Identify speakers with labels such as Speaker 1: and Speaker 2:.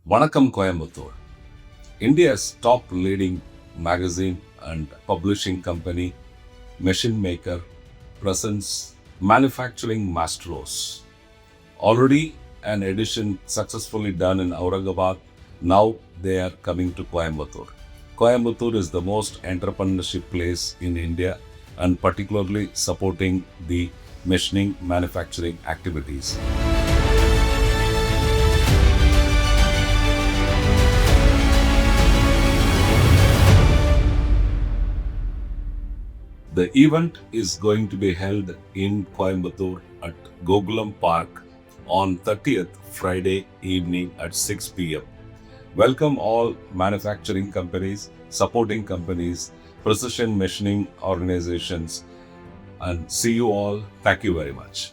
Speaker 1: Vanakkam Coimbatore, India's top leading magazine and publishing company, machine maker, presents Manufacturing Maestros. Already an edition successfully done in Aurangabad, now they are coming to Coimbatore. Coimbatore is the most entrepreneurship place in India and particularly supporting the machining manufacturing activities. The event is going to be held in Coimbatore at Gokulam Park on 30th Friday evening at 6 p.m. Welcome all manufacturing companies, supporting companies, precision machining organizations, and see you all. Thank you very much.